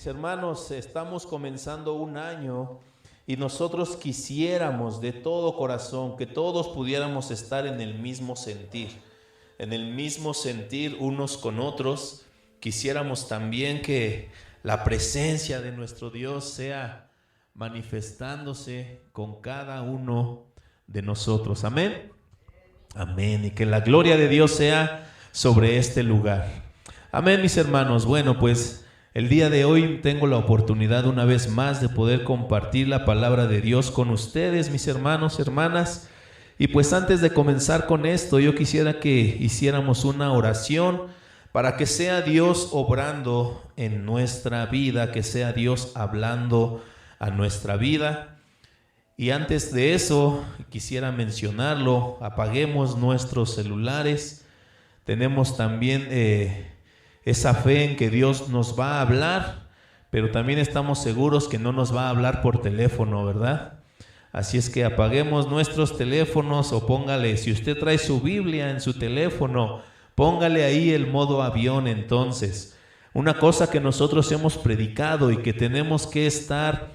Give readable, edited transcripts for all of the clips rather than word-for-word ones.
hermanos, estamos comenzando un año y nosotros quisiéramos de todo corazón que todos pudiéramos estar en el mismo sentir unos con otros. Quisiéramos también que la presencia de nuestro Dios sea manifestándose con cada uno de nosotros. Amén. Amén. Y que la gloria de Dios sea sobre este lugar. Amén, mis hermanos. Bueno, pues el día de hoy tengo la oportunidad una vez más de poder compartir la palabra de Dios con ustedes, mis hermanos, hermanas. Y pues antes de comenzar con esto, yo quisiera que hiciéramos una oración para que sea Dios obrando en nuestra vida, que sea Dios hablando a nuestra vida. Y antes de eso, quisiera mencionarlo, apaguemos nuestros celulares. Tenemos también esa fe en que Dios nos va a hablar, pero también estamos seguros que no nos va a hablar por teléfono, ¿verdad? Así es que apaguemos nuestros teléfonos o póngale, si usted trae su Biblia en su teléfono, póngale ahí el modo avión entonces. Una cosa que nosotros hemos predicado y que tenemos que estar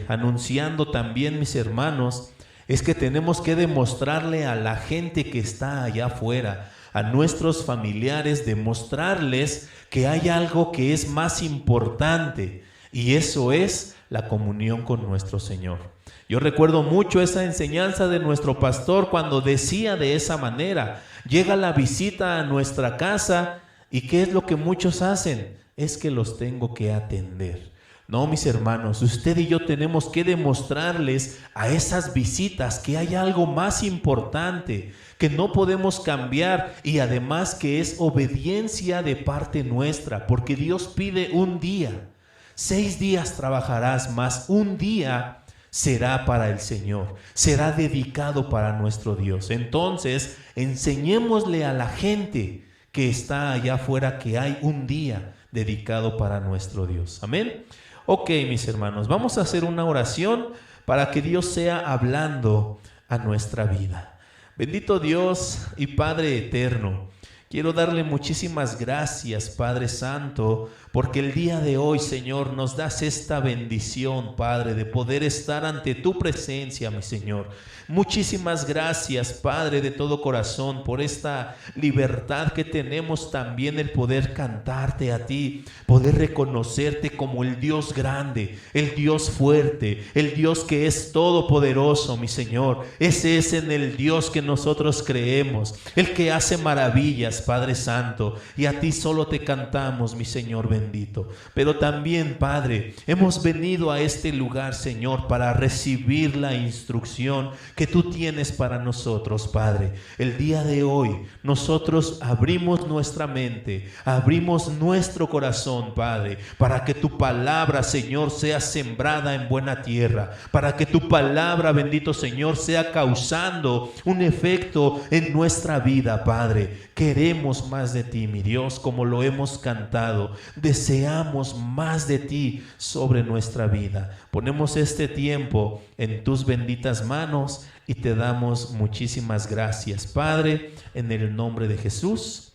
anunciando también, mis hermanos, es que tenemos que demostrarle a la gente que está allá afuera, a nuestros familiares, demostrarles que hay algo que es más importante, y eso es la comunión con nuestro Señor. Yo recuerdo mucho esa enseñanza de nuestro pastor cuando decía de esa manera: llega la visita a nuestra casa y ¿qué es lo que muchos hacen? Es que los tengo que atender. No, mis hermanos, usted y yo tenemos que demostrarles a esas visitas que hay algo más importante, que no podemos cambiar, y además que es obediencia de parte nuestra, porque Dios pide un día. 6 días trabajarás, más un día será para el Señor, será dedicado para nuestro Dios. Entonces, enseñémosle a la gente que está allá afuera que hay un día dedicado para nuestro Dios. Amén. Ok, mis hermanos, vamos a hacer una oración para que Dios sea hablando a nuestra vida. Bendito Dios y Padre eterno, quiero darle muchísimas gracias, Padre Santo, porque el día de hoy, Señor, nos das esta bendición, Padre, de poder estar ante tu presencia, mi Señor. Muchísimas gracias, Padre, de todo corazón, por esta libertad que tenemos también, el poder cantarte a ti, poder reconocerte como el Dios grande, el Dios fuerte, el Dios que es todopoderoso, mi Señor. Ese es en el Dios que nosotros creemos, el que hace maravillas, Padre Santo, y a ti solo te cantamos, mi Señor bendito. Pero también, Padre, hemos venido a este lugar, Señor, para recibir la instrucción que tú tienes para nosotros, Padre. El día de hoy nosotros abrimos nuestra mente, abrimos nuestro corazón, Padre, para que tu palabra, Señor, sea sembrada en buena tierra, para que tu palabra, bendito Señor, sea causando un efecto en nuestra vida, Padre. Queremos más de ti, mi Dios, como lo hemos cantado. Deseamos más de ti sobre nuestra vida. Ponemos este tiempo en tus benditas manos y te damos muchísimas gracias, Padre, en el nombre de Jesús.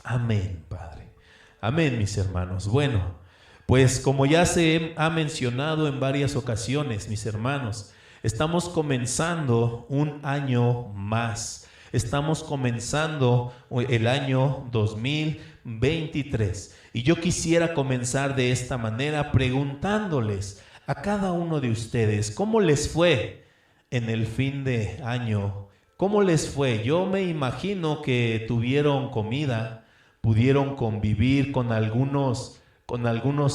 Amén, Padre. Amén, mis hermanos. Bueno, pues como ya se ha mencionado en varias ocasiones, mis hermanos, estamos comenzando un año más. Estamos comenzando el año 2023. Y yo quisiera comenzar de esta manera preguntándoles a cada uno de ustedes, ¿cómo les fue en el fin de año? ¿Cómo les fue? Yo me imagino que tuvieron comida, pudieron convivir con algunos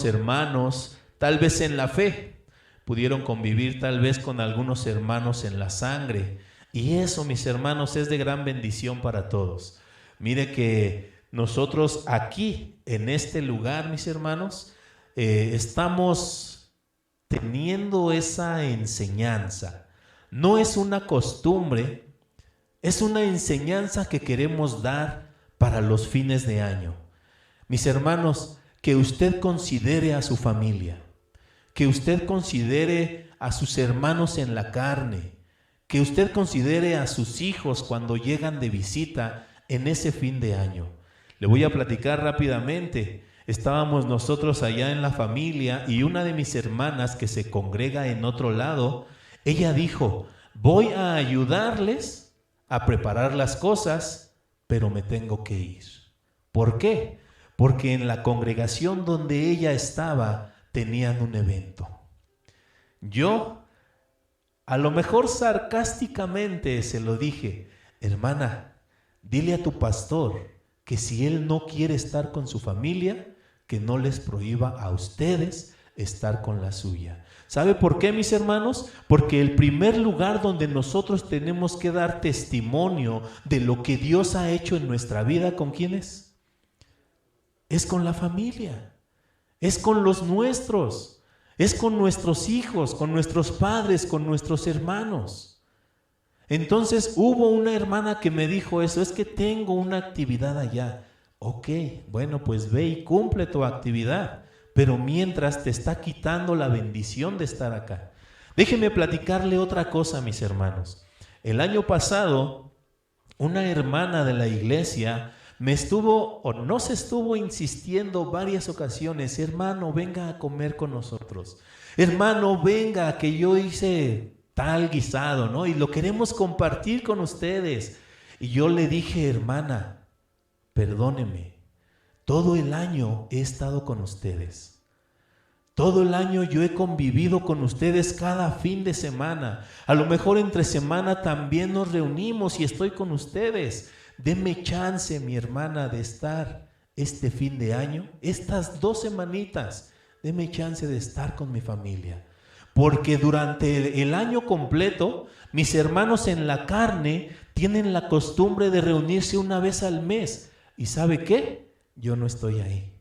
hermanos, tal vez en la fe, pudieron convivir tal vez con algunos hermanos en la sangre. Y eso, mis hermanos, es de gran bendición para todos. Mire que nosotros aquí, en este lugar, mis hermanos, estamos teniendo esa enseñanza. No es una costumbre, es una enseñanza que queremos dar para los fines de año. Mis hermanos, que usted considere a su familia, que usted considere a sus hermanos en la carne, que usted considere a sus hijos cuando llegan de visita en ese fin de año. Le voy a platicar rápidamente. estábamos nosotros allá en la familia y una de mis hermanas que se congrega en otro lado, ella dijo, voy a ayudarles a preparar las cosas, pero me tengo que ir. ¿Por qué? Porque en la congregación donde ella estaba tenían un evento. Yo, a lo mejor sarcásticamente se lo dije, hermana, dile a tu pastor que si él no quiere estar con su familia, que no les prohíba a ustedes estar con la suya. ¿Sabe por qué, mis hermanos? Porque el primer lugar donde nosotros tenemos que dar testimonio de lo que Dios ha hecho en nuestra vida, ¿con quién es? Es con la familia, es con los nuestros, es con nuestros hijos, con nuestros padres, con nuestros hermanos. Entonces hubo una hermana que me dijo eso, es que tengo una actividad allá. Ok, bueno, pues ve y cumple tu actividad, pero mientras te está quitando la bendición de estar acá. Déjenme platicarle otra cosa, mis hermanos. El año pasado, una hermana de la iglesia me estuvo, o nos estuvo insistiendo varias ocasiones, hermano, venga a comer con nosotros. Hermano, venga, que yo hice tal guisado, ¿no? Y lo queremos compartir con ustedes. Y yo le dije, hermana, perdóneme, todo el año he estado con ustedes. Todo el año yo he convivido con ustedes cada fin de semana. A lo mejor entre semana también nos reunimos y estoy con ustedes. Deme chance, mi hermana, de estar este fin de año, estas 2 semanitas, deme chance de estar con mi familia. Porque durante el año completo, mis hermanos en la carne tienen la costumbre de reunirse una vez al mes. ¿Y sabe qué? Yo no estoy ahí.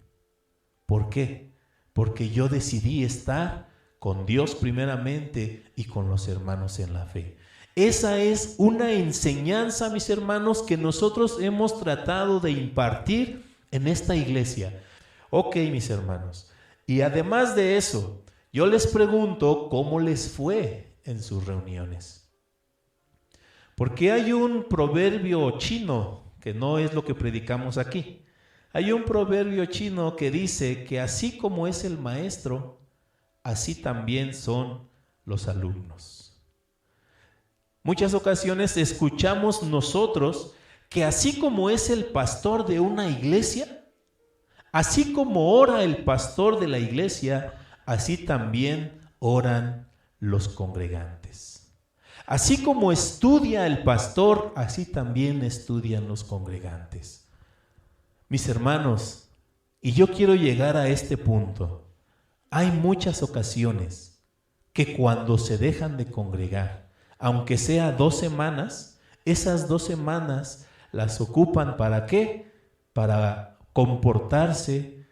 ¿Por qué? Porque yo decidí estar con Dios primeramente y con los hermanos en la fe. Esa es una enseñanza, mis hermanos, que nosotros hemos tratado de impartir en esta iglesia. Ok, mis hermanos. Y además de eso, yo les pregunto cómo les fue en sus reuniones. Porque hay un proverbio chino, que no es lo que predicamos aquí. Hay un proverbio chino que dice que así como es el maestro, así también son los alumnos. Muchas ocasiones escuchamos nosotros que así como es el pastor de una iglesia, así como ora el pastor de la iglesia, así también oran los congregantes. Así como estudia el pastor, así también estudian los congregantes. Mis hermanos, y yo quiero llegar a este punto, hay muchas ocasiones que cuando se dejan de congregar, aunque sea 2 semanas, esas 2 semanas las ocupan ¿para qué? Para comportarse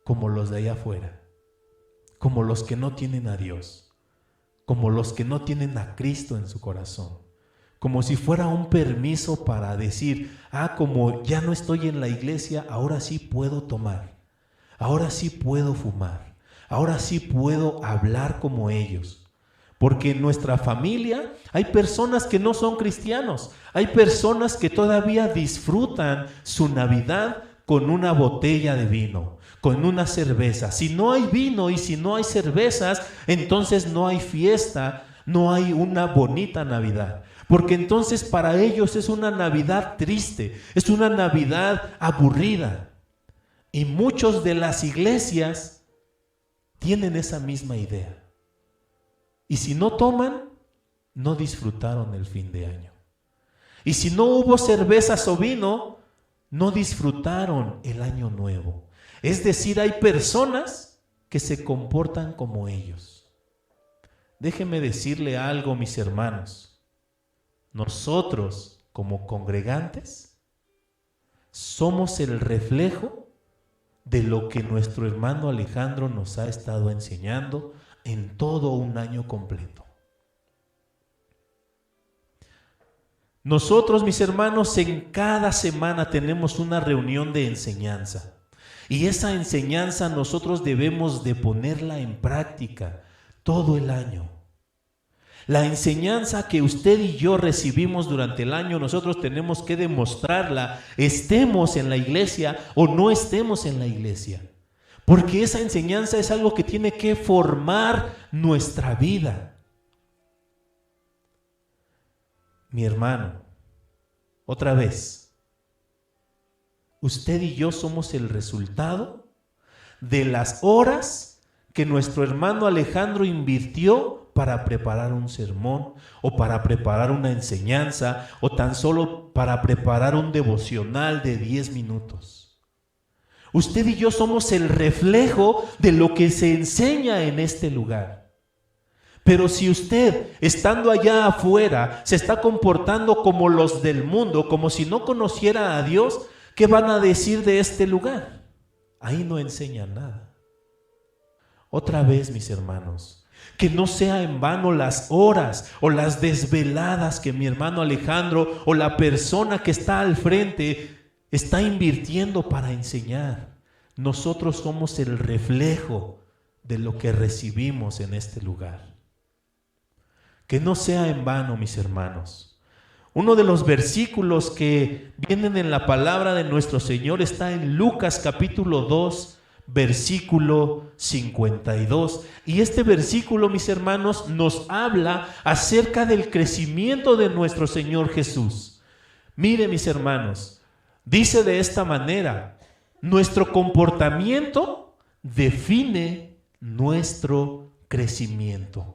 como los de allá afuera, como los que no tienen a Dios, como los que no tienen a Cristo en su corazón, como si fuera un permiso para decir, como ya no estoy en la iglesia, ahora sí puedo tomar, ahora sí puedo fumar, ahora sí puedo hablar como ellos. Porque en nuestra familia hay personas que no son cristianos, hay personas que todavía disfrutan su Navidad con una botella de vino, con una cerveza. Si no hay vino y si no hay cervezas, entonces no hay fiesta, no hay una bonita Navidad. Porque entonces para ellos es una Navidad triste, es una Navidad aburrida. Y muchos de las iglesias tienen esa misma idea. Y si no toman, no disfrutaron el fin de año. Y si no hubo cervezas o vino, no disfrutaron el año nuevo. Es decir, hay personas que se comportan como ellos. Déjenme decirle algo, mis hermanos. Nosotros, como congregantes, somos el reflejo de lo que nuestro hermano Alejandro nos ha estado enseñando en todo un año completo. Nosotros, mis hermanos, en cada semana tenemos una reunión de enseñanza. Y esa enseñanza nosotros debemos de ponerla en práctica todo el año. La enseñanza que usted y yo recibimos durante el año, nosotros tenemos que demostrarla, estemos en la iglesia o no estemos en la iglesia. Porque esa enseñanza es algo que tiene que formar nuestra vida. Mi hermano, otra vez, usted y yo somos el resultado de las horas que nuestro hermano Alejandro invirtió para preparar un sermón, o para preparar una enseñanza, o tan solo para preparar un devocional de 10 minutos. Usted y yo somos el reflejo de lo que se enseña en este lugar. Pero si usted, estando allá afuera, se está comportando como los del mundo, como si no conociera a Dios, ¿qué van a decir de este lugar? Ahí no enseña nada. Otra vez, mis hermanos, que no sea en vano las horas o las desveladas que mi hermano Alejandro o la persona que está al frente está invirtiendo para enseñar. Nosotros somos el reflejo de lo que recibimos en este lugar. Que no sea en vano, mis hermanos. Uno de los versículos que vienen en la palabra de nuestro Señor está en Lucas capítulo 2, versículo 52. Y este versículo, mis hermanos, nos habla acerca del crecimiento de nuestro Señor Jesús. Mire, mis hermanos, dice de esta manera: nuestro comportamiento define nuestro crecimiento.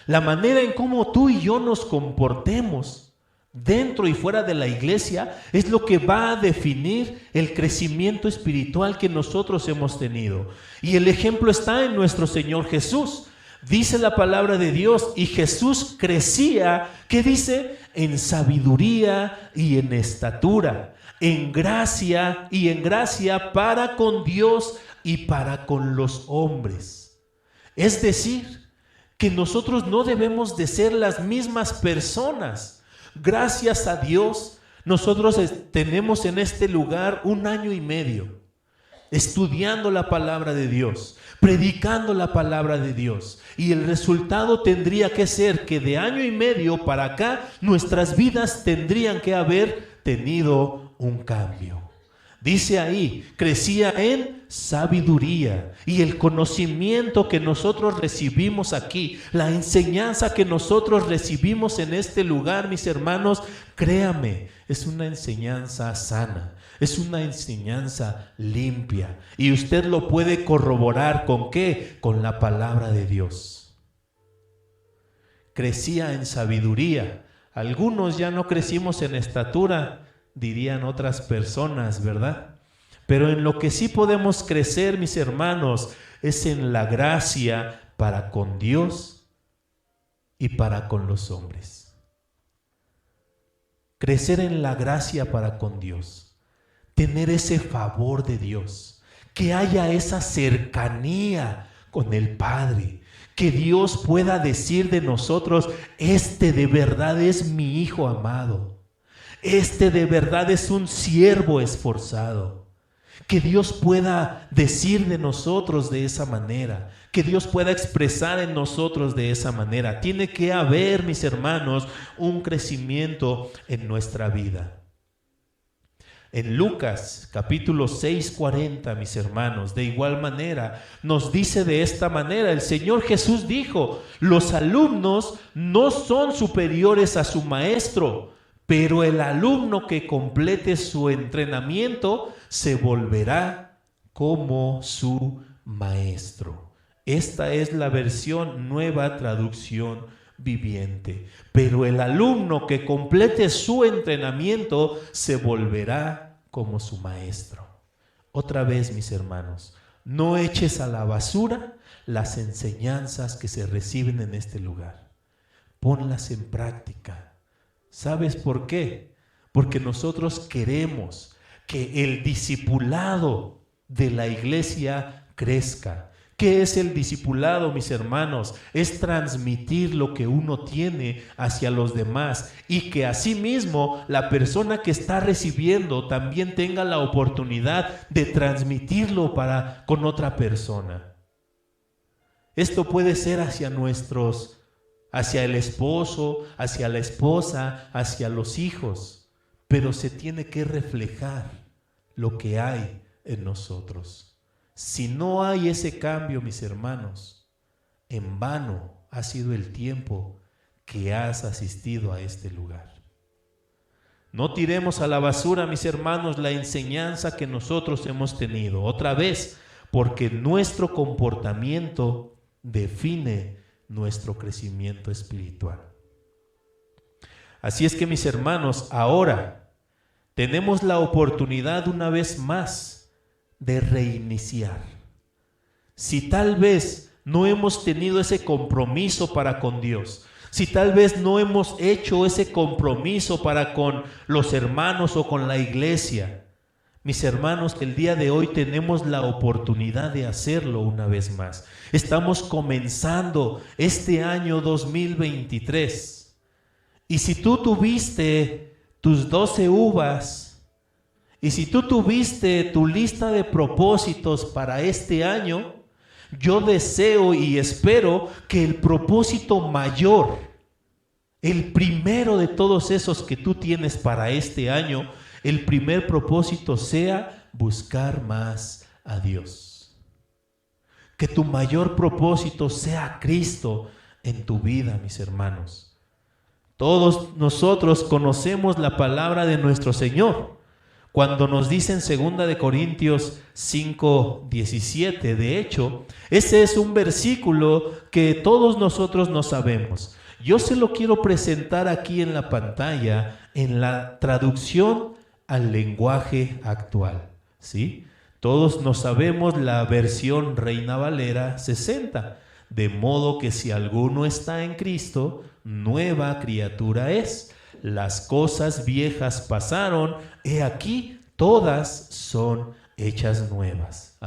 La manera en cómo tú y yo nos comportemos dentro y fuera de la iglesia es lo que va a definir el crecimiento espiritual que nosotros hemos tenido. Y el ejemplo está en nuestro Señor Jesús. Dice la palabra de Dios, y Jesús crecía, ¿qué dice? En sabiduría y en estatura, en gracia y en gracia para con Dios y para con los hombres. Es decir, que nosotros no debemos de ser las mismas personas. Gracias a Dios, nosotros tenemos en este lugar 1 año y medio estudiando la palabra de Dios, predicando la palabra de Dios. Y el resultado tendría que ser que de 1 año y medio para acá, nuestras vidas tendrían que haber tenido un cambio. Dice ahí, crecía en sabiduría, y el conocimiento que nosotros recibimos aquí, la enseñanza que nosotros recibimos en este lugar, mis hermanos, créame, es una enseñanza sana, es una enseñanza limpia, y usted lo puede corroborar ¿con qué? Con la palabra de Dios. Crecía en sabiduría. Algunos ya no crecimos en estatura, dirían otras personas, ¿verdad? Pero en lo que sí podemos crecer, mis hermanos, es en la gracia para con Dios y para con los hombres. Crecer en la gracia para con Dios, tener ese favor de Dios, que haya esa cercanía con el Padre, que Dios pueda decir de nosotros: este de verdad es mi Hijo amado. Este de verdad es un siervo esforzado. Que Dios pueda decir de nosotros de esa manera, que Dios pueda expresar en nosotros de esa manera. Tiene que haber, mis hermanos, un crecimiento en nuestra vida. En Lucas capítulo 6:40, mis hermanos, de igual manera, nos dice de esta manera: el Señor Jesús dijo, los alumnos no son superiores a su maestro, pero el alumno que complete su entrenamiento se volverá como su maestro. Esta es la versión Nueva Traducción Viviente. Pero el alumno que complete su entrenamiento se volverá como su maestro. Otra vez, mis hermanos, no eches a la basura las enseñanzas que se reciben en este lugar. Ponlas en práctica. ¿Sabes por qué? Porque nosotros queremos que el discipulado de la iglesia crezca. ¿Qué es el discipulado, mis hermanos? Es transmitir lo que uno tiene hacia los demás, y que asimismo la persona que está recibiendo también tenga la oportunidad de transmitirlo con otra persona. Esto puede ser hacia el esposo, hacia la esposa, hacia los hijos, pero se tiene que reflejar lo que hay en nosotros. Si no hay ese cambio, mis hermanos, en vano ha sido el tiempo que has asistido a este lugar. No tiremos a la basura, mis hermanos, la enseñanza que nosotros hemos tenido. Otra vez, porque nuestro comportamiento define nuestro crecimiento espiritual. Así es que, mis hermanos, ahora tenemos la oportunidad una vez más de reiniciar. Si tal vez no hemos tenido ese compromiso para con Dios, si tal vez no hemos hecho ese compromiso para con los hermanos o con la iglesia, mis hermanos, el día de hoy tenemos la oportunidad de hacerlo una vez más. Estamos comenzando este año 2023. Y si tú tuviste tus 12 uvas, y si tú tuviste tu lista de propósitos para este año, yo deseo y espero que el propósito mayor, el primero de todos esos que tú tienes para este año, el primer propósito sea buscar más a Dios. Que tu mayor propósito sea Cristo en tu vida, mis hermanos. Todos nosotros conocemos la palabra de nuestro Señor. Cuando nos dice en 2 Corintios 5:17, de hecho, ese es un versículo que todos nosotros no sabemos. Yo se lo quiero presentar aquí en la pantalla, en la traducción al lenguaje actual, ¿sí? Todos nos sabemos la versión Reina Valera 60, de modo que si alguno está en Cristo, nueva criatura es. Las cosas viejas pasaron, he aquí, todas son hechas nuevas.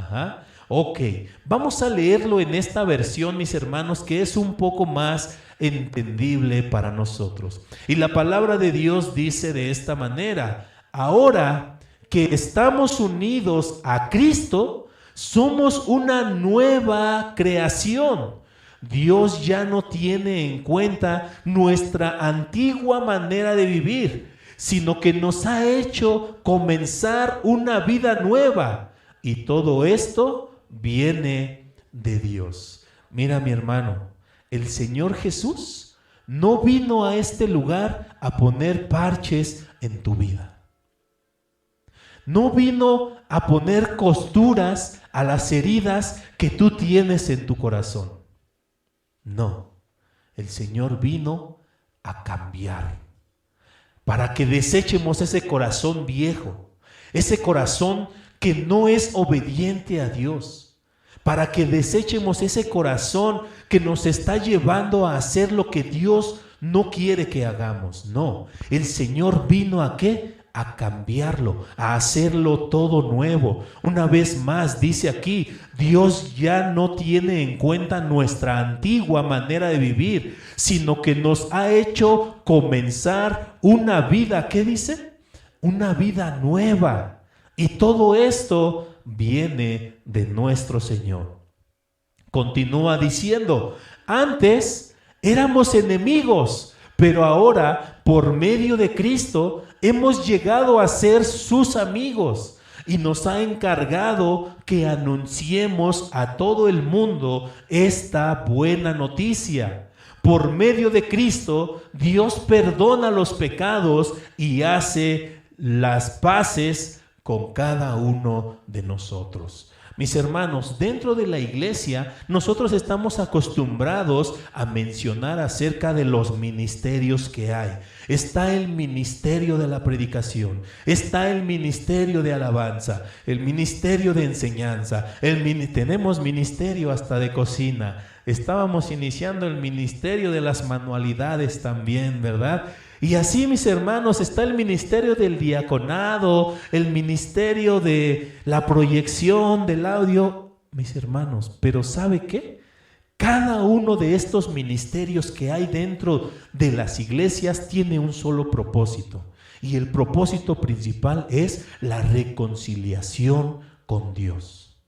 Ok, vamos a leerlo en esta versión, mis hermanos, que es un poco más entendible para nosotros. Y la palabra de Dios dice de esta manera: ahora que estamos unidos a Cristo, somos una nueva creación. Dios ya no tiene en cuenta nuestra antigua manera de vivir, sino que nos ha hecho comenzar una vida nueva. Y todo esto viene de Dios. Mira, mi hermano, el Señor Jesús no vino a este lugar a poner parches en tu vida. No vino a poner costuras a las heridas que tú tienes en tu corazón. No, el Señor vino a cambiar, para que desechemos ese corazón viejo, ese corazón que no es obediente a Dios, para que desechemos ese corazón que nos está llevando a hacer lo que Dios no quiere que hagamos. No, el Señor vino ¿a qué? A cambiarlo, a hacerlo todo nuevo. Una vez más dice aquí, Dios ya no tiene en cuenta nuestra antigua manera de vivir, sino que nos ha hecho comenzar una vida, ¿qué dice? Una vida nueva. Y todo esto viene de nuestro Señor. Continúa diciendo, antes éramos enemigos, pero ahora por medio de Cristo hemos llegado a ser sus amigos, y nos ha encargado que anunciemos a todo el mundo esta buena noticia. Por medio de Cristo, Dios perdona los pecados y hace las paces con cada uno de nosotros. Mis hermanos, dentro de la iglesia nosotros estamos acostumbrados a mencionar acerca de los ministerios que hay. Está el ministerio de la predicación, está el ministerio de alabanza, el ministerio de enseñanza, tenemos ministerio hasta de cocina. Estábamos iniciando el ministerio de las manualidades también, ¿verdad? Y así, mis hermanos, está el ministerio del diaconado, el ministerio de la proyección del audio, mis hermanos. Pero ¿sabe qué? Cada uno de estos ministerios que hay dentro de las iglesias tiene un solo propósito. Y el propósito principal es la reconciliación con Dios.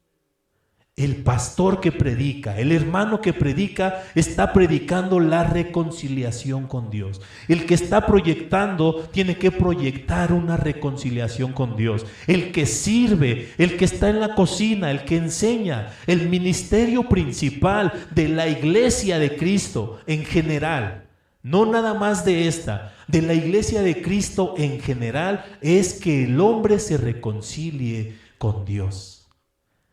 El pastor que predica, el hermano que predica, está predicando la reconciliación con Dios. El que está proyectando tiene que proyectar una reconciliación con Dios. El que sirve, el que está en la cocina, el que enseña, el ministerio principal de la iglesia de Cristo en general, no nada más de esta, de la iglesia de Cristo en general, es que el hombre se reconcilie con Dios.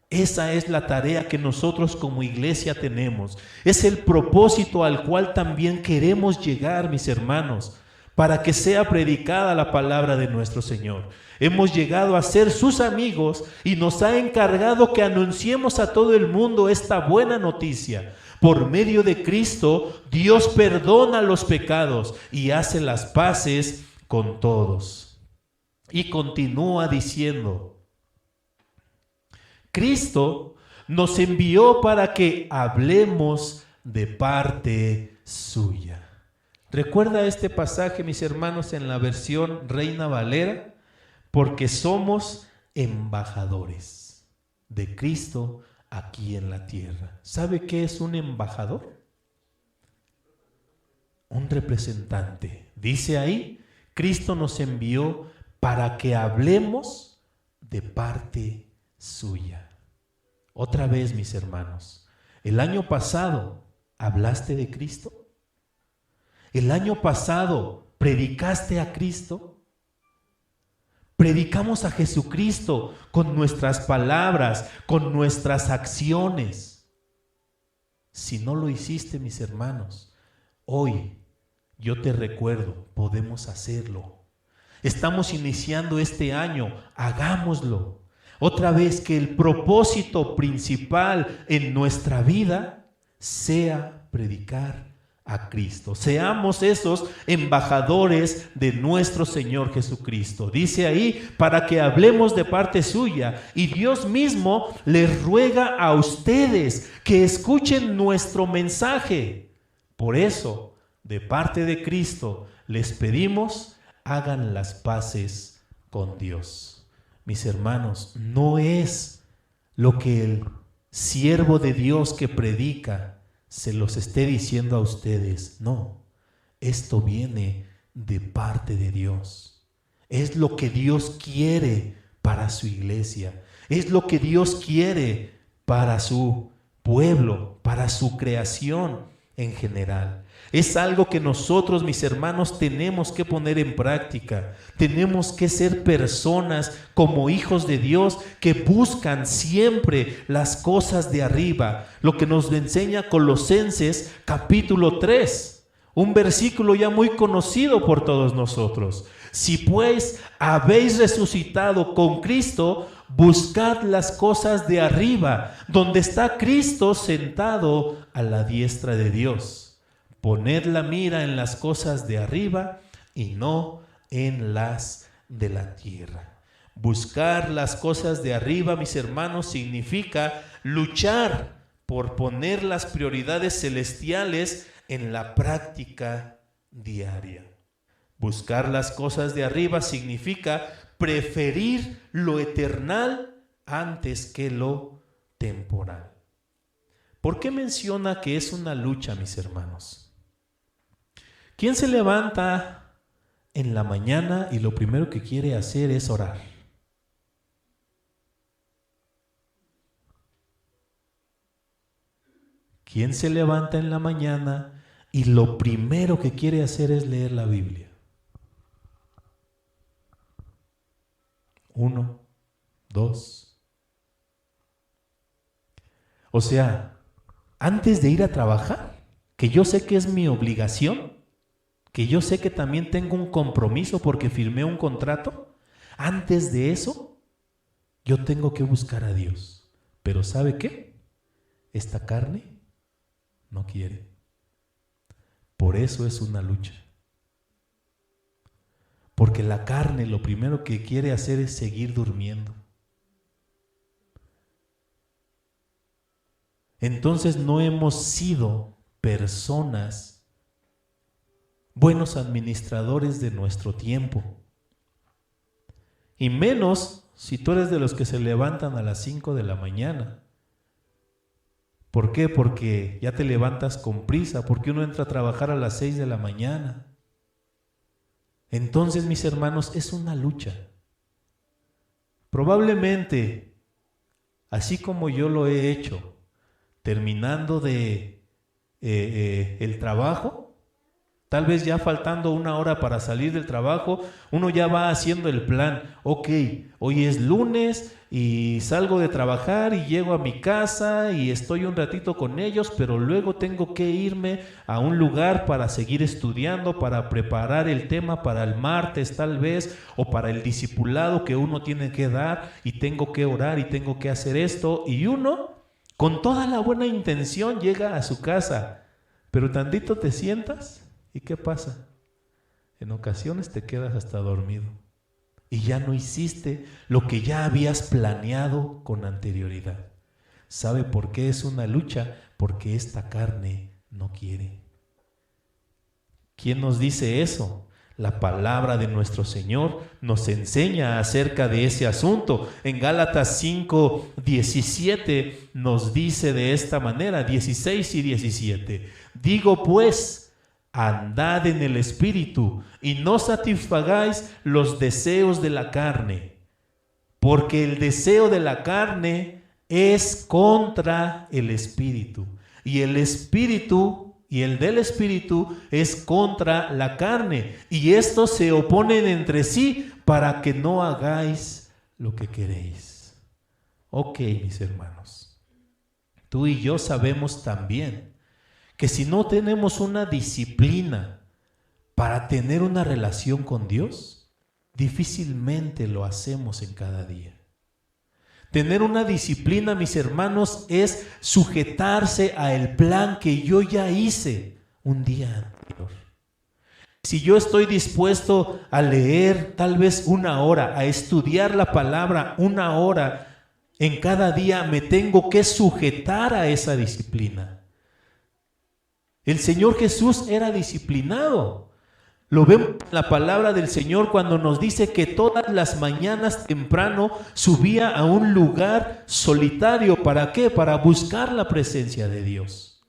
Esa es la tarea que nosotros como iglesia tenemos. Es el propósito al cual también queremos llegar, mis hermanos, para que sea predicada la palabra de nuestro Señor. Hemos llegado a ser sus amigos y nos ha encargado que anunciemos a todo el mundo esta buena noticia. Por medio de Cristo, Dios perdona los pecados y hace las paces con todos. Y continúa diciendo: Cristo nos envió para que hablemos de parte suya. ¿Recuerda este pasaje, mis hermanos, en la versión Reina Valera? Porque somos embajadores de Cristo aquí en la tierra. ¿Sabe qué es un embajador? Un representante. Dice ahí, Cristo nos envió para que hablemos de parte suya. Otra vez, mis hermanos, el año pasado hablaste de Cristo. El año pasado predicaste a Cristo. Predicamos a Jesucristo con nuestras palabras, con nuestras acciones. Si no lo hiciste, mis hermanos, hoy yo te recuerdo, podemos hacerlo. Estamos iniciando este año, hagámoslo. Otra vez, que el propósito principal en nuestra vida sea predicar a Cristo. Seamos esos embajadores de nuestro Señor Jesucristo. Dice ahí, para que hablemos de parte suya. Y Dios mismo les ruega a ustedes que escuchen nuestro mensaje. Por eso, de parte de Cristo, les pedimos, hagan las paces con Dios. Mis hermanos, no es lo que el siervo de Dios que predica se los esté diciendo a ustedes. No, esto viene de parte de Dios. Es lo que Dios quiere para su iglesia. Es lo que Dios quiere para su pueblo, para su creación en general. Es algo que nosotros, mis hermanos, tenemos que poner en práctica. Tenemos que ser personas como hijos de Dios que buscan siempre las cosas de arriba. Lo que nos enseña Colosenses capítulo 3, un versículo ya muy conocido por todos nosotros. Si pues habéis resucitado con Cristo, buscad las cosas de arriba, donde está Cristo sentado a la diestra de Dios. Poned la mira en las cosas de arriba y no en las de la tierra. Buscar las cosas de arriba, mis hermanos, significa luchar por poner las prioridades celestiales en la práctica diaria. Buscar las cosas de arriba significa preferir lo eternal antes que lo temporal. ¿Por qué menciona que es una lucha, mis hermanos? ¿Quién se levanta en la mañana y lo primero que quiere hacer es orar? ¿Quién se levanta en la mañana y lo primero que quiere hacer es leer la Biblia? 1, 2. O sea, antes de ir a trabajar, que yo sé que es mi obligación, que yo sé que también tengo un compromiso porque firmé un contrato, antes de eso, yo tengo que buscar a Dios. Pero ¿sabe qué? Esta carne no quiere. Por eso es una lucha. Porque la carne lo primero que quiere hacer es seguir durmiendo. Entonces no hemos sido personas, buenos administradores de nuestro tiempo. Y menos si tú eres de los que se levantan a las 5 de la mañana ¿Por qué? Porque ya te levantas con prisa, porque uno entra a trabajar a las 6 de la mañana. Entonces, mis hermanos, es una lucha. Probablemente, así como yo lo he hecho, terminando el trabajo, tal vez ya faltando 1 hora para salir del trabajo, uno ya va haciendo el plan. Ok, hoy es lunes y salgo de trabajar y llego a mi casa y estoy un ratito con ellos, pero luego tengo que irme a un lugar para seguir estudiando, para preparar el tema para el martes tal vez, o para el discipulado que uno tiene que dar, y tengo que orar y tengo que hacer esto, y uno con toda la buena intención llega a su casa, pero tantito te sientas. ¿Y qué pasa? En ocasiones te quedas hasta dormido y ya no hiciste lo que ya habías planeado con anterioridad. ¿Sabe por qué es una lucha? Porque esta carne no quiere. ¿Quién nos dice eso? La palabra de nuestro Señor nos enseña acerca de ese asunto. En Gálatas 5:17 nos dice de esta manera, 16 y 17. Digo pues, andad en el Espíritu y no satisfagáis los deseos de la carne, porque el deseo de la carne es contra el Espíritu, y el Espíritu y el del Espíritu es contra la carne, y estos se oponen entre sí para que no hagáis lo que queréis. Ok, mis hermanos, tú y yo sabemos también que si no tenemos una disciplina para tener una relación con Dios, difícilmente lo hacemos en cada día. Tener una disciplina, mis hermanos, es sujetarse al plan que yo ya hice un día anterior. Si yo estoy dispuesto a leer tal vez 1 hora, a estudiar la palabra 1 hora en cada día, me tengo que sujetar a esa disciplina. El Señor Jesús era disciplinado. Lo vemos en la palabra del Señor cuando nos dice que todas las mañanas temprano subía a un lugar solitario. ¿Para qué? Para buscar la presencia de Dios.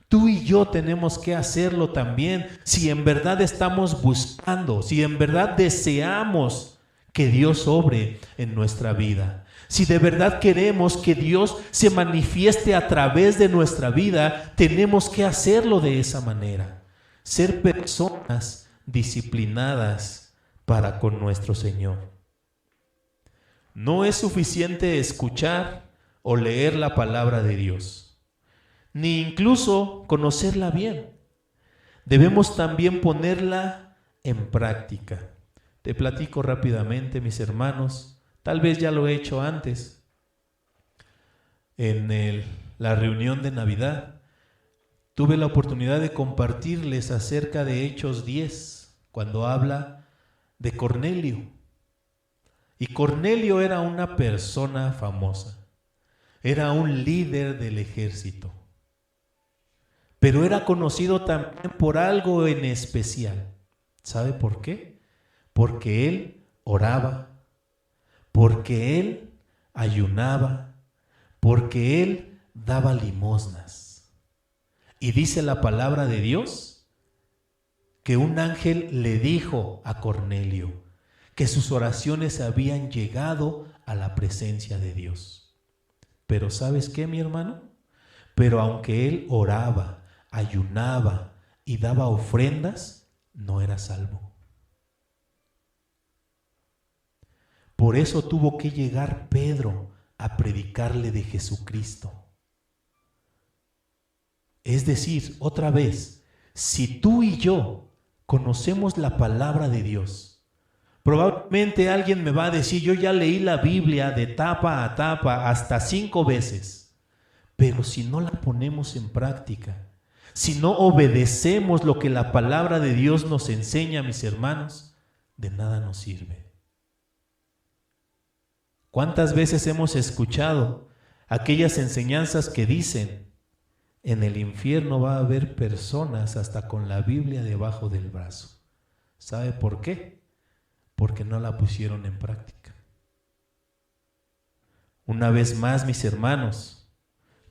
Tú y yo tenemos que hacerlo también si en verdad estamos buscando, si en verdad deseamos que Dios obre en nuestra vida. Si de verdad queremos que Dios se manifieste a través de nuestra vida, tenemos que hacerlo de esa manera. Ser personas disciplinadas para con nuestro Señor. No es suficiente escuchar o leer la palabra de Dios, ni incluso conocerla bien. Debemos también ponerla en práctica. Te platico rápidamente, mis hermanos. Tal vez ya lo he hecho antes. En la reunión de Navidad tuve la oportunidad de compartirles acerca de Hechos 10, cuando habla de Cornelio. Y Cornelio era una persona famosa, era un líder del ejército, pero era conocido también por algo en especial. ¿Sabe por qué? Porque él oraba, porque él ayunaba, porque él daba limosnas. Y dice la palabra de Dios que un ángel le dijo a Cornelio que sus oraciones habían llegado a la presencia de Dios. Pero ¿sabes qué, mi hermano? Pero aunque él oraba, ayunaba y daba ofrendas, no era salvo. Por eso tuvo que llegar Pedro a predicarle de Jesucristo. Es decir, otra vez, si tú y yo conocemos la palabra de Dios, probablemente alguien me va a decir, yo ya leí la Biblia de tapa a tapa hasta 5 veces, pero si no la ponemos en práctica, si no obedecemos lo que la palabra de Dios nos enseña, mis hermanos, de nada nos sirve. ¿Cuántas veces hemos escuchado aquellas enseñanzas que dicen, en el infierno va a haber personas hasta con la Biblia debajo del brazo? ¿Sabe por qué? Porque no la pusieron en práctica. Una vez más, mis hermanos,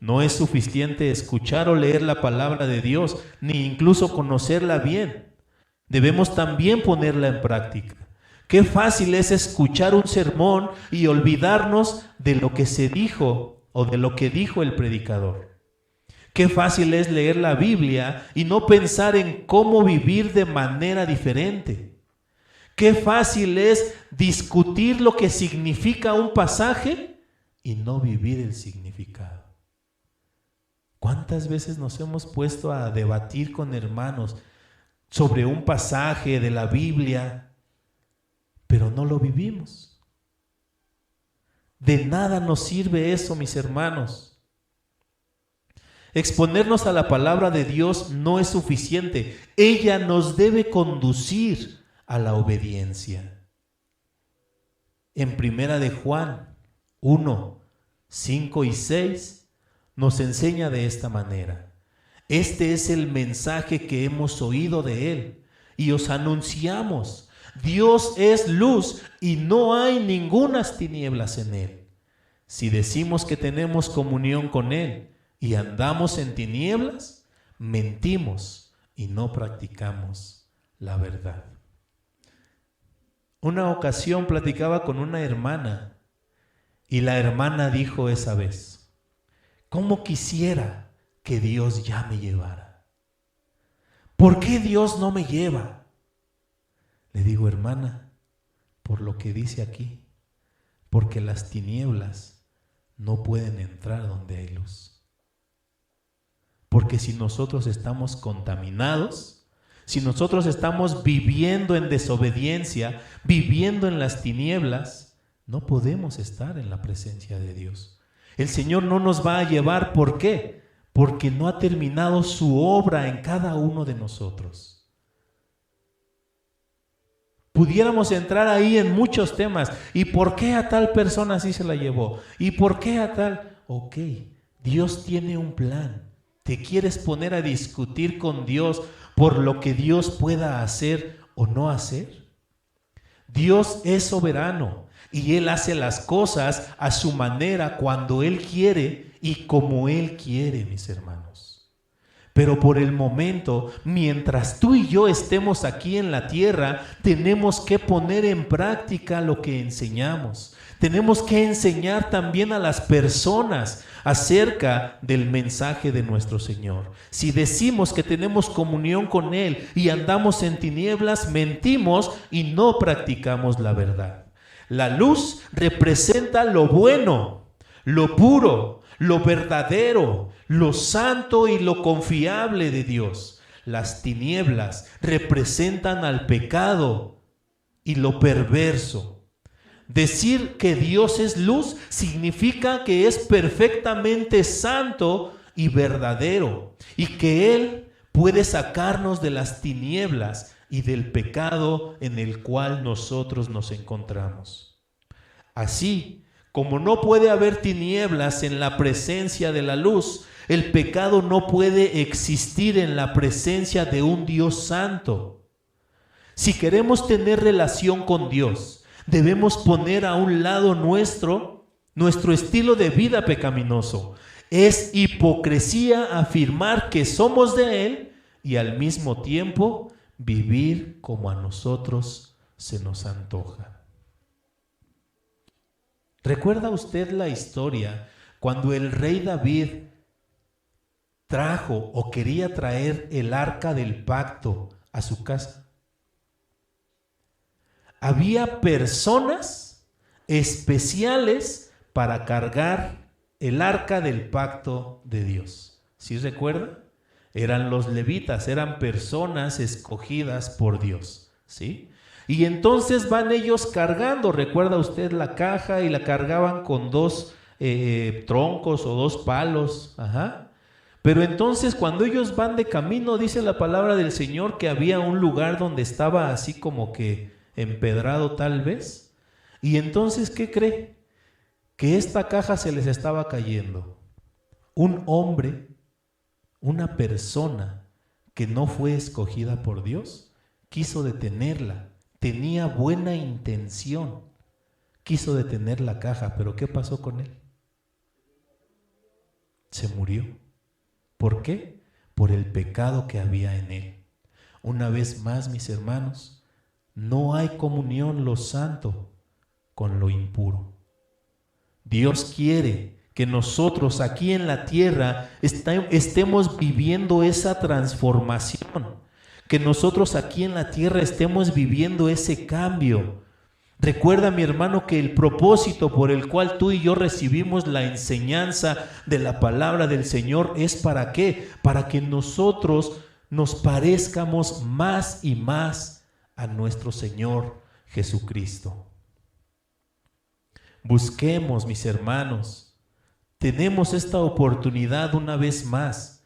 No es suficiente escuchar o leer la palabra de Dios, ni incluso conocerla bien. Debemos también ponerla en práctica. Qué fácil es escuchar un sermón y olvidarnos de lo que se dijo o de lo que dijo el predicador. Qué fácil es leer la Biblia y no pensar en cómo vivir de manera diferente. Qué fácil es discutir lo que significa un pasaje y no vivir el significado. ¿Cuántas veces nos hemos puesto a debatir con hermanos sobre un pasaje de la Biblia, pero no lo vivimos? De nada nos sirve eso, mis hermanos. Exponernos a la palabra de Dios no es suficiente. Ella nos debe conducir a la obediencia. En 1 de Juan 1, 5 y 6 nos enseña de esta manera: este es el mensaje que hemos oído de Él y os anunciamos. Dios es luz y no hay ningunas tinieblas en Él. Si decimos que tenemos comunión con Él y andamos en tinieblas, mentimos y no practicamos la verdad. Una ocasión platicaba con una hermana y la hermana dijo esa vez: ¿cómo quisiera que Dios ya me llevara? ¿Por qué Dios no me lleva? Le digo: hermana, por lo que dice aquí, porque las tinieblas no pueden entrar donde hay luz. Porque si nosotros estamos contaminados, si nosotros estamos viviendo en desobediencia, viviendo en las tinieblas, no podemos estar en la presencia de Dios. El Señor no nos va a llevar. ¿Por qué? Porque no ha terminado su obra en cada uno de nosotros. Pudiéramos entrar ahí en muchos temas. ¿Y por qué a tal persona sí se la llevó? ¿Y por qué a tal? Ok, Dios tiene un plan. ¿Te quieres poner a discutir con Dios por lo que Dios pueda hacer o no hacer? Dios es soberano y Él hace las cosas a su manera, cuando Él quiere y como Él quiere, mis hermanos. Pero por el momento, mientras tú y yo estemos aquí en la tierra, tenemos que poner en práctica lo que enseñamos. Tenemos que enseñar también a las personas acerca del mensaje de nuestro Señor. Si decimos que tenemos comunión con Él y andamos en tinieblas, mentimos y no practicamos la verdad. La luz representa lo bueno, lo puro, lo verdadero, lo santo y lo confiable de Dios. Las tinieblas representan al pecado y lo perverso. Decir que Dios es luz significa que es perfectamente santo y verdadero, y que Él puede sacarnos de las tinieblas y del pecado en el cual nosotros nos encontramos. Así como no puede haber tinieblas en la presencia de la luz, el pecado no puede existir en la presencia de un Dios santo. Si queremos tener relación con Dios, debemos poner a un lado nuestro estilo de vida pecaminoso. Es hipocresía afirmar que somos de Él y al mismo tiempo vivir como a nosotros se nos antoja. ¿Recuerda usted la historia cuando el rey David trajo o quería traer el arca del pacto a su casa? Había personas especiales para cargar el arca del pacto de Dios. ¿Sí recuerda? Eran los levitas, eran personas escogidas por Dios, ¿sí? Y entonces van ellos cargando, recuerda usted la caja, y la cargaban con dos troncos o dos palos, Pero entonces cuando ellos van de camino, dice la palabra del Señor que había un lugar donde estaba así como que empedrado tal vez. Y entonces, ¿qué cree? Que esta caja se les estaba cayendo. Un hombre, una persona que no fue escogida por Dios, quiso detenerla. Tenía buena intención. Quiso detener la caja, pero ¿qué pasó con él? se murió. ¿Por qué? Por el pecado que había en él. Una vez más, mis hermanos, no hay comunión lo santo con lo impuro. Dios quiere que nosotros aquí en la tierra estemos viviendo esa transformación, que nosotros aquí en la tierra estemos viviendo ese cambio. Recuerda, mi hermano, que el propósito por el cual tú y yo recibimos la enseñanza de la palabra del Señor es ¿para qué? Para que nosotros nos parezcamos más y más a nuestro Señor Jesucristo. Busquemos, mis hermanos, tenemos esta oportunidad una vez más,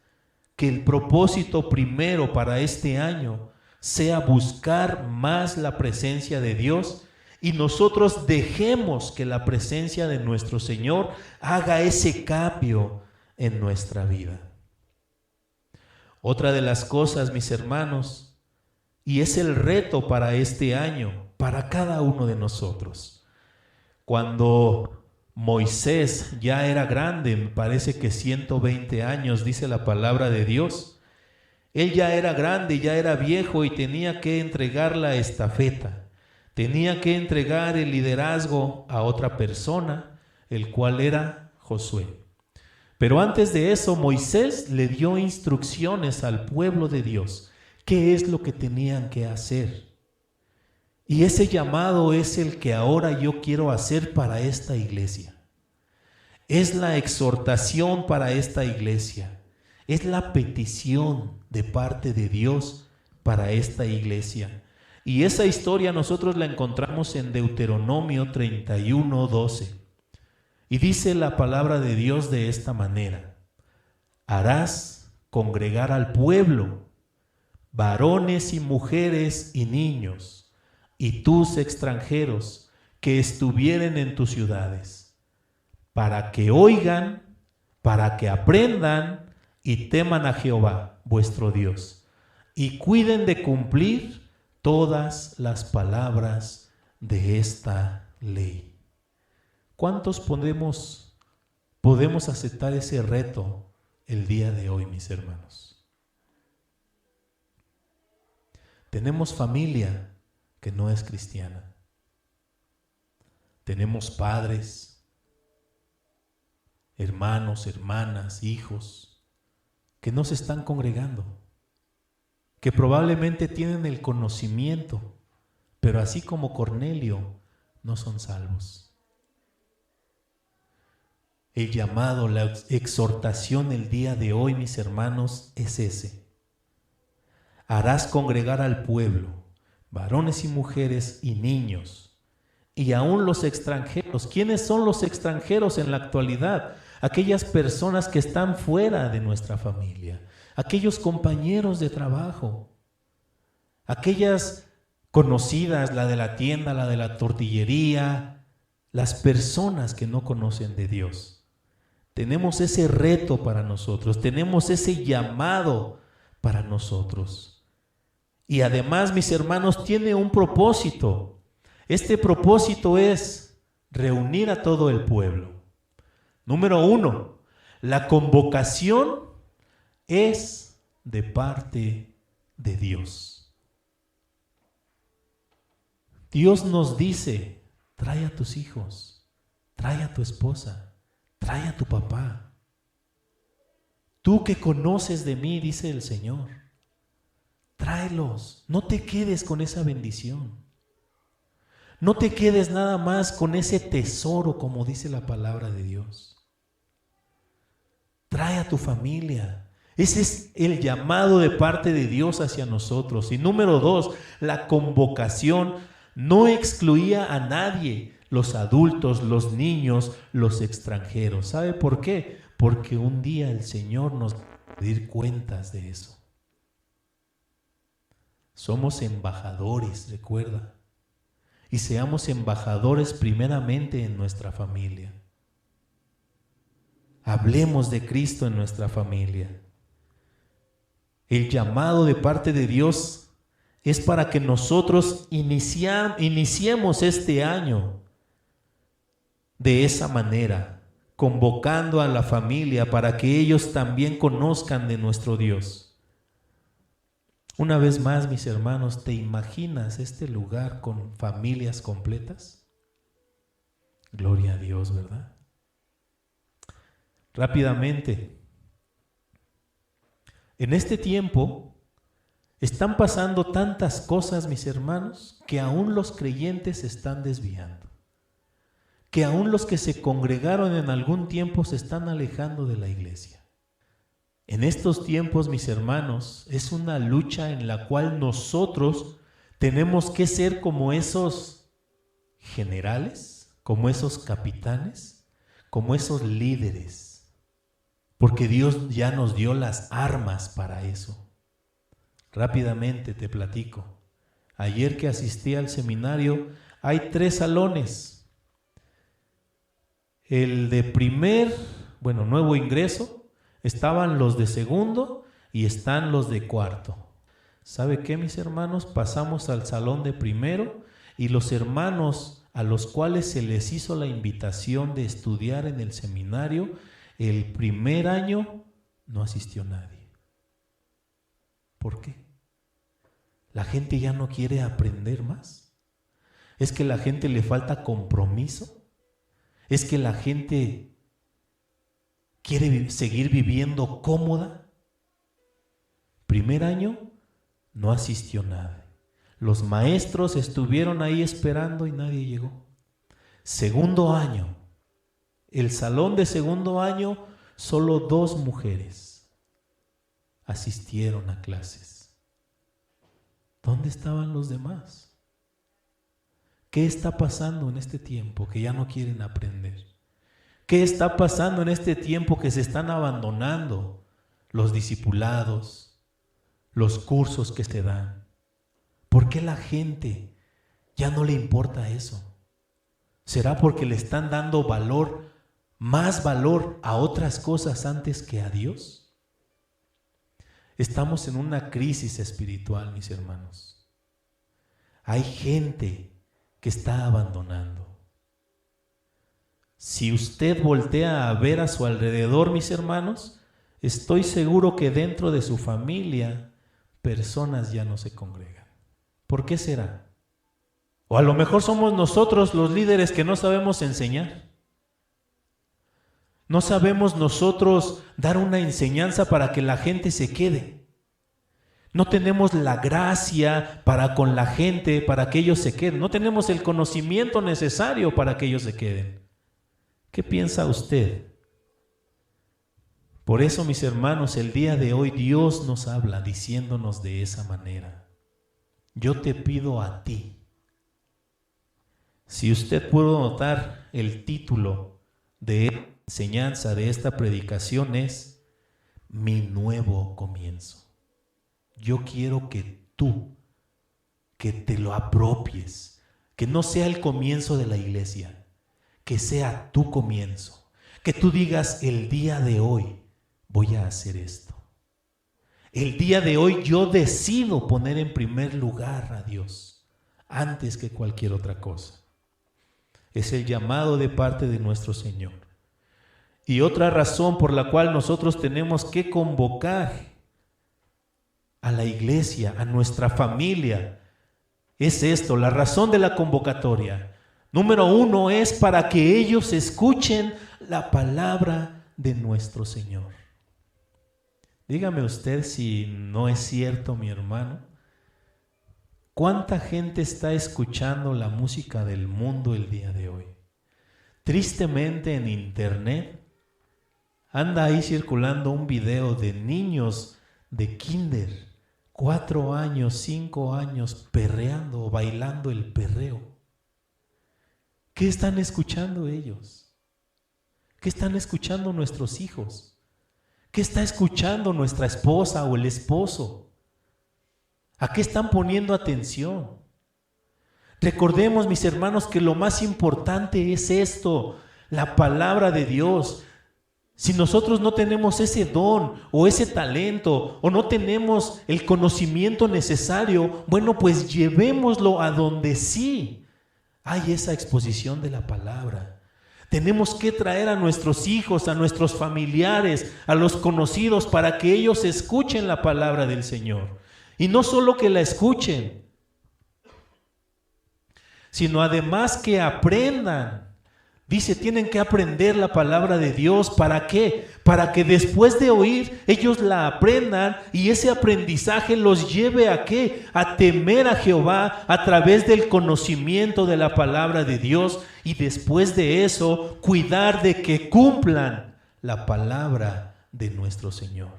que el propósito primero para este año sea buscar más la presencia de Dios y nosotros dejemos que la presencia de nuestro Señor haga ese cambio en nuestra vida. Otra de las cosas, mis hermanos, y es el reto para este año, para cada uno de nosotros. Cuando Moisés ya era grande, me parece que 120 años, dice la palabra de Dios, él ya era grande, ya era viejo y tenía que entregar la estafeta. Tenía que entregar el liderazgo a otra persona, el cual era Josué. Pero antes de eso, Moisés le dio instrucciones al pueblo de Dios. ¿Qué es lo que tenían que hacer? Y ese llamado es el que ahora yo quiero hacer para esta iglesia. Es la exhortación para esta iglesia. Es la petición de parte de Dios para esta iglesia. Y esa historia nosotros la encontramos en Deuteronomio 31:12. Y dice la palabra de Dios de esta manera: harás congregar al pueblo, varones y mujeres y niños, y tus extranjeros que estuvieren en tus ciudades, para que oigan, para que aprendan y teman a Jehová, vuestro Dios, y cuiden de cumplir todas las palabras de esta ley. ¿Cuántos podemos aceptar ese reto el día de hoy, mis hermanos? Tenemos familia que no es cristiana. Tenemos padres, hermanos, hermanas, hijos que no se están congregando, que probablemente tienen el conocimiento, pero así como Cornelio, no son salvos. El llamado, la exhortación el día de hoy, mis hermanos, es ese: harás congregar al pueblo, varones y mujeres y niños, y aún los extranjeros. ¿Quiénes son los extranjeros en la actualidad? Aquellas personas que están fuera de nuestra familia, aquellos compañeros de trabajo, aquellas conocidas, la de la tienda, la de la tortillería, las personas que no conocen de Dios. Tenemos ese reto para nosotros, tenemos ese llamado para nosotros. Y además, mis hermanos, tiene un propósito. Este propósito es reunir a todo el pueblo. Número 1, la convocación es de parte de Dios. Dios nos dice: trae a tus hijos, trae a tu esposa, trae a tu papá. Tú que conoces de mí, dice el Señor, tráelos. No te quedes con esa bendición. No te quedes nada más con ese tesoro, como dice la palabra de Dios. Trae a tu familia. Ese es el llamado de parte de Dios hacia nosotros. Y número 2, la convocación no excluía a nadie, los adultos, los niños, los extranjeros. ¿Sabe por qué? Porque un día el Señor nos va a pedir cuentas de eso. Somos embajadores, recuerda. Y seamos embajadores primeramente en nuestra familia. Hablemos de Cristo en nuestra familia. El llamado de parte de Dios es para que nosotros iniciemos este año de esa manera, convocando a la familia para que ellos también conozcan de nuestro Dios. Una vez más, mis hermanos, ¿te imaginas este lugar con familias completas? Gloria a Dios, ¿verdad? Rápidamente, en este tiempo están pasando tantas cosas, mis hermanos, que aún los creyentes se están desviando, que aún los que se congregaron en algún tiempo se están alejando de la iglesia. En estos tiempos, mis hermanos, es una lucha en la cual nosotros tenemos que ser como esos generales, como esos capitanes, como esos líderes, porque Dios ya nos dio las armas para eso. Rápidamente te platico. Ayer que asistí al seminario, hay 3 salones. El de nuevo ingreso, estaban los de segundo y están los de cuarto. ¿Sabe qué, mis hermanos? Pasamos al salón de primero y los hermanos a los cuales se les hizo la invitación de estudiar en el seminario, el primer año no asistió nadie. ¿Por qué? ¿La gente ya no quiere aprender más? ¿Es que la gente le falta compromiso? ¿Es que la gente quiere seguir viviendo cómoda? Primer año no asistió nadie. Los maestros estuvieron ahí esperando y nadie llegó. Segundo año, el salón de segundo año, solo 2 mujeres asistieron a clases. ¿Dónde estaban los demás? ¿Qué está pasando en este tiempo que ya no quieren aprender? ¿Qué está pasando en este tiempo que se están abandonando los discipulados, los cursos que se dan? ¿Por qué la gente ya no le importa eso? ¿Será porque le están dando más valor a otras cosas antes que a Dios? Estamos en una crisis espiritual, mis hermanos. Hay gente que está abandonando. Si usted voltea a ver a su alrededor, mis hermanos, estoy seguro que dentro de su familia personas ya no se congregan. ¿Por qué será? O a lo mejor somos nosotros los líderes que no sabemos enseñar. No sabemos nosotros dar una enseñanza para que la gente se quede. No tenemos la gracia para con la gente, para que ellos se queden. No tenemos el conocimiento necesario para que ellos se queden. ¿Qué piensa usted? Por eso, mis hermanos, el día de hoy Dios nos habla diciéndonos de esa manera. Yo te pido a ti. Si usted pudo notar, el título de enseñanza de esta predicación es Mi nuevo comienzo. Yo quiero que te lo apropies, que no sea el comienzo de la iglesia, que sea tu comienzo, que tú digas el día de hoy voy a hacer esto. El día de hoy yo decido poner en primer lugar a Dios antes que cualquier otra cosa. Es el llamado de parte de nuestro Señor. Y otra razón por la cual nosotros tenemos que convocar a la iglesia, a nuestra familia, es esto, la razón de la convocatoria. Número 1 es para que ellos escuchen la palabra de nuestro Señor. Dígame usted si no es cierto, mi hermano. ¿Cuánta gente está escuchando la música del mundo el día de hoy? Tristemente en internet anda ahí circulando un video de niños de kinder, 4 años, 5 años, perreando o bailando el perreo. ¿Qué están escuchando ellos? ¿Qué están escuchando nuestros hijos? ¿Qué está escuchando nuestra esposa o el esposo? ¿A qué están poniendo atención? Recordemos, mis hermanos, que lo más importante es esto, la palabra de Dios. Si nosotros no tenemos ese don o ese talento o no tenemos el conocimiento necesario, bueno, pues llevémoslo a donde sí hay esa exposición de la palabra. Tenemos que traer a nuestros hijos, a nuestros familiares, a los conocidos, para que ellos escuchen la palabra del Señor. Y no solo que la escuchen, sino además que aprendan. Dice, tienen que aprender la palabra de Dios. ¿Para qué? Para que después de oír, ellos la aprendan y ese aprendizaje los lleve ¿a qué? A temer a Jehová a través del conocimiento de la palabra de Dios, y después de eso, cuidar de que cumplan la palabra de nuestro Señor.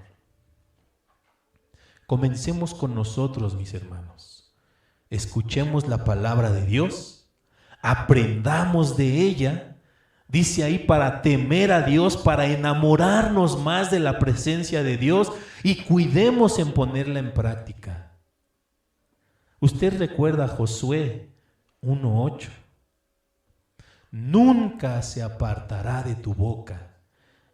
Comencemos con nosotros, mis hermanos. Escuchemos la palabra de Dios, aprendamos de ella. Dice ahí, para temer a Dios, para enamorarnos más de la presencia de Dios, y cuidemos en ponerla en práctica. Usted recuerda a Josué 1:8. Nunca se apartará de tu boca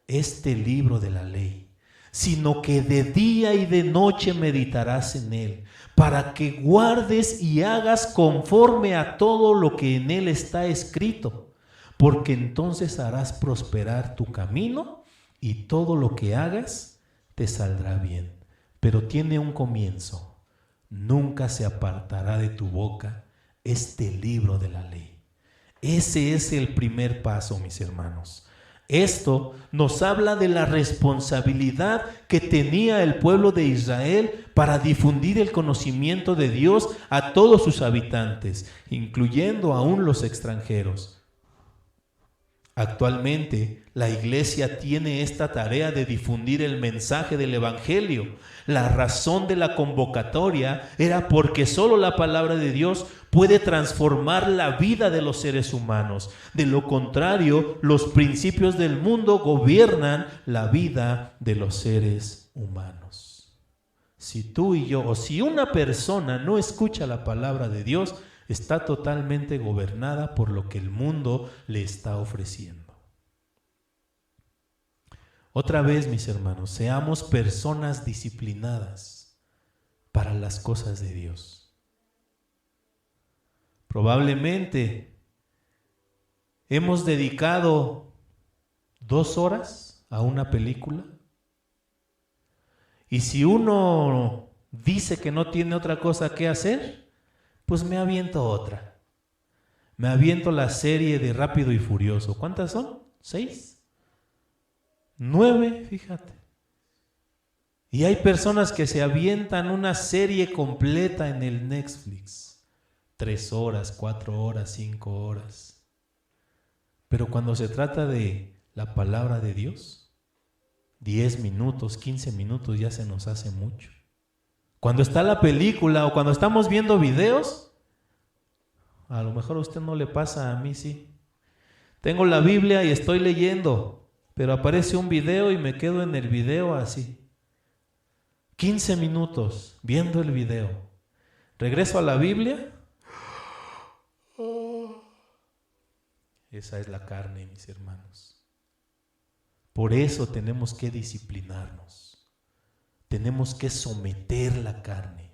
este libro de la ley, sino que de día y de noche meditarás en él, para que guardes y hagas conforme a todo lo que en él está escrito, porque entonces harás prosperar tu camino y todo lo que hagas te saldrá bien. Pero tiene un comienzo: nunca se apartará de tu boca este libro de la ley. Ese es el primer paso, mis hermanos. Esto nos habla de la responsabilidad que tenía el pueblo de Israel para difundir el conocimiento de Dios a todos sus habitantes, incluyendo aún los extranjeros. Actualmente, la iglesia tiene esta tarea de difundir el mensaje del Evangelio. La razón de la convocatoria era porque solo la palabra de Dios puede transformar la vida de los seres humanos. De lo contrario, los principios del mundo gobiernan la vida de los seres humanos. Si tú y yo, o si una persona no escucha la palabra de Dios, está totalmente gobernada por lo que el mundo le está ofreciendo. Otra vez, mis hermanos, seamos personas disciplinadas para las cosas de Dios. Probablemente hemos dedicado 2 horas a una película, y si uno dice que no tiene otra cosa que hacer, pues me aviento otra. Me aviento la serie de Rápido y Furioso. ¿Cuántas son? 6, 9, fíjate. Y hay personas que se avientan una serie completa en el Netflix. 3 horas, 4 horas, 5 horas. Pero cuando se trata de la palabra de Dios, 10 minutos, 15 minutos ya se nos hace mucho. Cuando está la película o cuando estamos viendo videos, a lo mejor a usted no le pasa, a mí sí. Tengo la Biblia y estoy leyendo, pero aparece un video y me quedo en el video así. 15 minutos viendo el video. Regreso a la Biblia. Esa es la carne, mis hermanos. Por eso tenemos que disciplinarnos. Tenemos que someter la carne.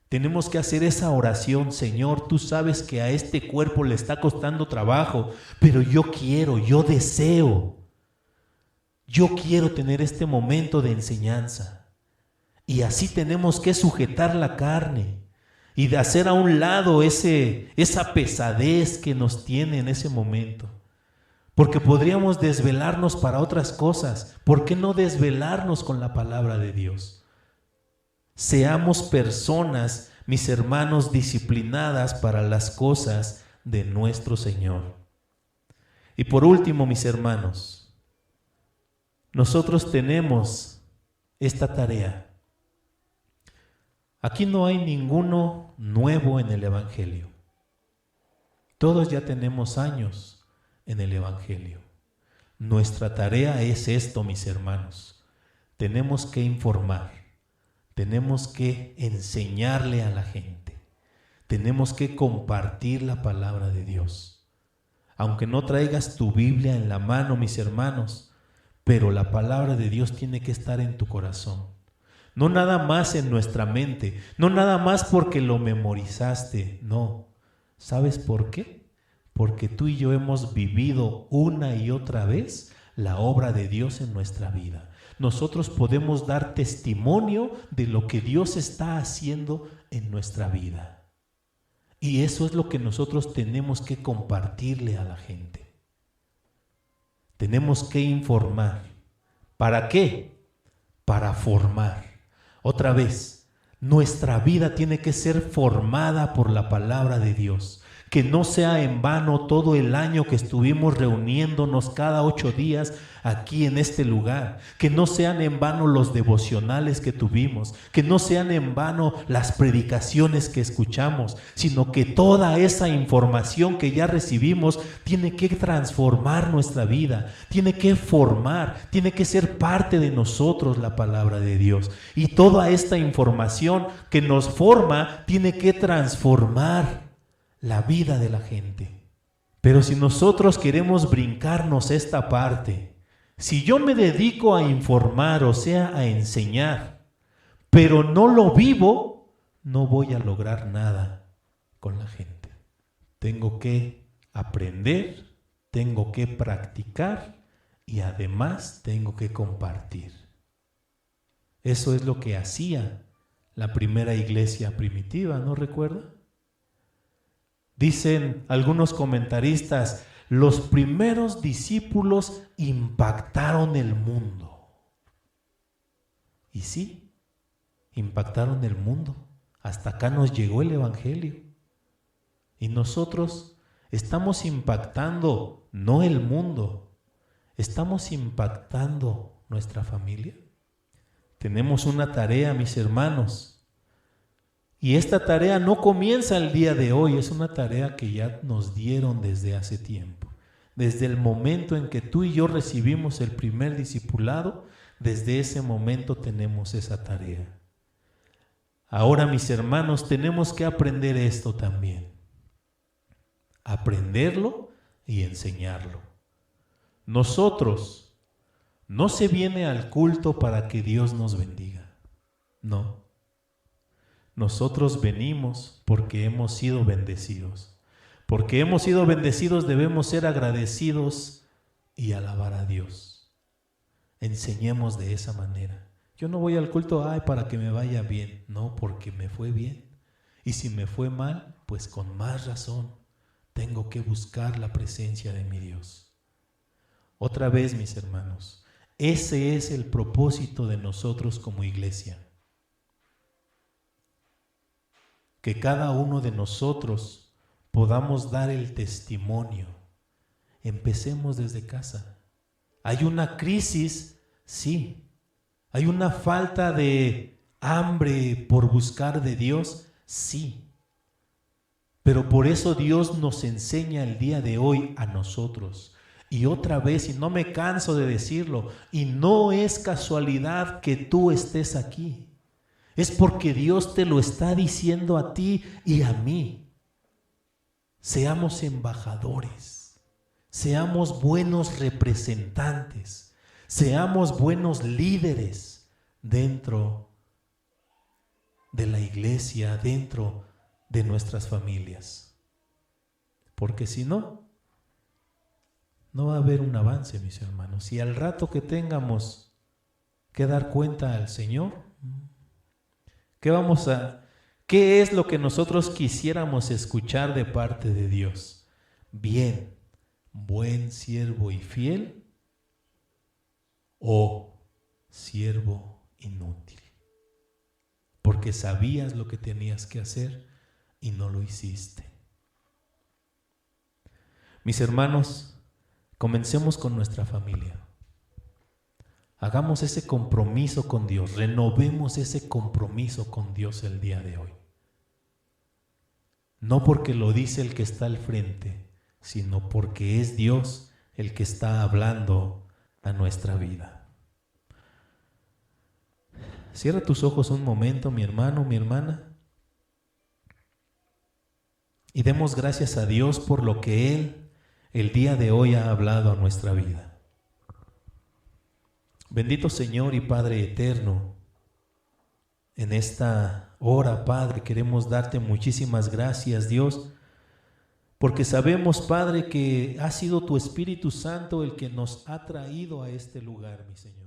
Tenemos que hacer esa oración: Señor, tú sabes que a este cuerpo le está costando trabajo, pero yo deseo. Yo quiero tener este momento de enseñanza. Y así tenemos que sujetar la carne y de hacer a un lado esa pesadez que nos tiene en ese momento. Porque podríamos desvelarnos para otras cosas. ¿Por qué no desvelarnos con la palabra de Dios? Seamos personas, mis hermanos, disciplinadas para las cosas de nuestro Señor. Y por último, mis hermanos, nosotros tenemos esta tarea. Aquí no hay ninguno nuevo en el Evangelio. Todos ya tenemos años en el Evangelio. Nuestra tarea es esto, mis hermanos. Tenemos que informar, tenemos que enseñarle a la gente, tenemos que compartir la palabra de Dios. Aunque no traigas tu Biblia en la mano, mis hermanos, pero la palabra de Dios tiene que estar en tu corazón. No nada más en nuestra mente, no nada más porque lo memorizaste, no. ¿Sabes por qué? porque tú y yo hemos vivido una y otra vez la obra de Dios en nuestra vida. Nosotros podemos dar testimonio de lo que Dios está haciendo en nuestra vida. Y eso es lo que nosotros tenemos que compartirle a la gente. Tenemos que informar. ¿Para qué? Para formar. Otra vez, nuestra vida tiene que ser formada por la palabra de Dios. Que no sea en vano todo el año que estuvimos reuniéndonos cada 8 días aquí en este lugar. Que no sean en vano los devocionales que tuvimos. Que no sean en vano las predicaciones que escuchamos. Sino que toda esa información que ya recibimos tiene que transformar nuestra vida. Tiene que formar, tiene que ser parte de nosotros la palabra de Dios. Y toda esta información que nos forma tiene que transformar la vida de la gente. Pero si nosotros queremos brincarnos esta parte, si yo me dedico a informar, o sea, a enseñar, pero no lo vivo, no voy a lograr nada con la gente. Tengo que aprender, tengo que practicar y además tengo que compartir. Eso es lo que hacía la primera iglesia primitiva, ¿no recuerda? Dicen algunos comentaristas, los primeros discípulos impactaron el mundo. Y sí, impactaron el mundo. Hasta acá nos llegó el Evangelio. Y nosotros estamos impactando no el mundo, estamos impactando nuestra familia. Tenemos una tarea, mis hermanos. Y esta tarea no comienza el día de hoy, es una tarea que ya nos dieron desde hace tiempo. Desde el momento en que tú y yo recibimos el primer discipulado, desde ese momento tenemos esa tarea. Ahora, mis hermanos, tenemos que aprender esto también. Aprenderlo y enseñarlo. Nosotros no se viene al culto para que Dios nos bendiga, no. Nosotros venimos porque hemos sido bendecidos. Porque hemos sido bendecidos debemos ser agradecidos y alabar a Dios. Enseñemos de esa manera. Yo no voy al culto para que me vaya bien. No, porque me fue bien. Y si me fue mal, pues con más razón tengo que buscar la presencia de mi Dios. Otra vez, mis hermanos, ese es el propósito de nosotros como iglesia. Que cada uno de nosotros podamos dar el testimonio. Empecemos desde casa. ¿Hay una crisis? Sí. ¿Hay una falta de hambre por buscar de Dios? Sí. Pero por eso Dios nos enseña el día de hoy a nosotros. Y otra vez, y no me canso de decirlo, y no es casualidad que tú estés aquí. Es porque Dios te lo está diciendo a ti y a mí. Seamos embajadores, seamos buenos representantes, seamos buenos líderes dentro de la iglesia, dentro de nuestras familias. Porque si no, no va a haber un avance, mis hermanos. Y al rato que tengamos que dar cuenta al Señor, ¿qué es lo que nosotros quisiéramos escuchar de parte de Dios? Bien, buen siervo y fiel, o siervo inútil. Porque sabías lo que tenías que hacer y no lo hiciste. Mis hermanos, comencemos con nuestra familia. Hagamos ese compromiso con Dios, renovemos ese compromiso con Dios el día de hoy. No porque lo dice el que está al frente, sino porque es Dios el que está hablando a nuestra vida. Cierra tus ojos un momento, mi hermano, mi hermana, y demos gracias a Dios por lo que Él el día de hoy ha hablado a nuestra vida. Bendito Señor y Padre eterno, en esta hora, Padre, queremos darte muchísimas gracias, Dios, porque sabemos, Padre, que ha sido tu Espíritu Santo el que nos ha traído a este lugar, mi Señor.